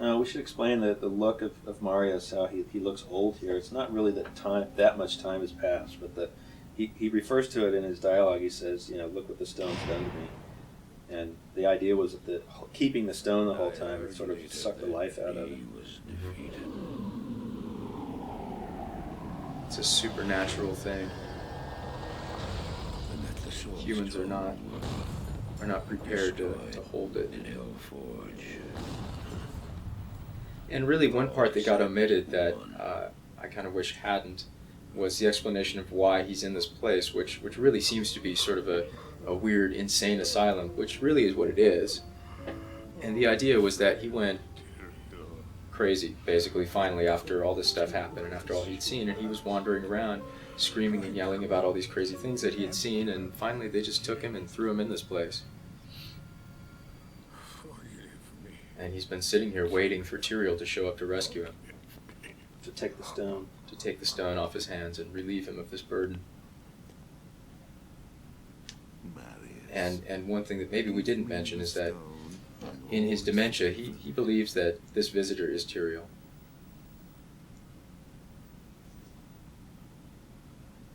We should explain the look of Marius, how he looks old here. It's not really that much time has passed, but he refers to it in his dialogue. He says, look what the stone's done to me. And the idea was that keeping the stone the whole time, it sort of sucked the life out of it. It's a supernatural thing. Humans are not prepared to hold it. And really, one part that got omitted that I kind of wish hadn't was the explanation of why he's in this place, which really seems to be sort of a weird, insane asylum, which really is what it is. And the idea was that he went crazy, basically, finally, after all this stuff happened and after all he'd seen, and he was wandering around screaming and yelling about all these crazy things that he had seen, and finally they just took him and threw him in this place. And he's been sitting here waiting for Tyrael to show up to rescue him. To take the stone. To take the stone off his hands and relieve him of this burden. And one thing that maybe we didn't mention is that in his dementia, he believes that this visitor is Tyrael.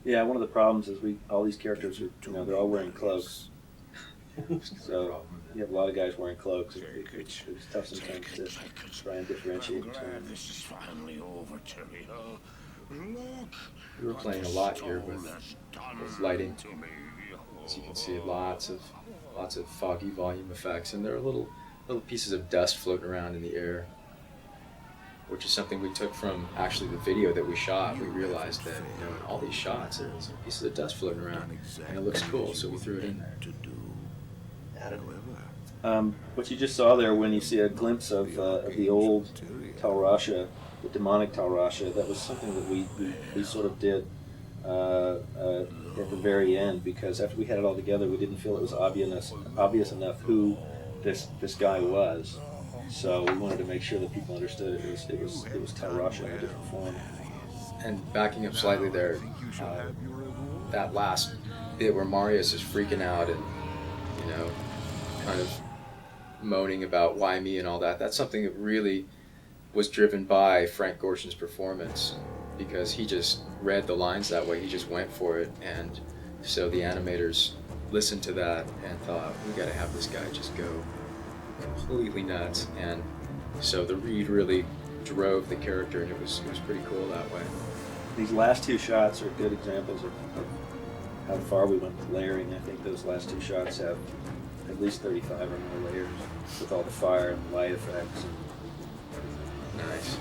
Yeah, one of the problems is all these characters are, they're all wearing cloaks. So you have a lot of guys wearing cloaks. It's tough sometimes to try and differentiate between them. This is finally over, Tyrael. Look. We were playing a lot here with lighting. As you can see, lots of foggy volume effects, and there are little pieces of dust floating around in the air, which is something we took from actually the video that we shot. We realized that in all these shots there's pieces of dust floating around, and it looks cool, so we threw it in there. What you just saw there, when you see a glimpse of the old Tal Rasha, the demonic Tal Rasha, that was something that we sort of did at the very end, because after we had it all together, we didn't feel it was obvious enough who this guy was. So we wanted to make sure that people understood it was Tal Rasha in a different form. And backing up slightly there, that last bit where Marius is freaking out and kind of moaning about why me and all that, that's something that really was driven by Frank Gorshin's performance, because he just read the lines that way. He just went for it, and so the animators listened to that and thought, we got to have this guy just go completely nuts. And so the read really drove the character, and it was pretty cool that way. These last two shots are good examples of how far we went with layering. I think those last two shots have at least 35 or more layers with all the fire and light effects. Nice.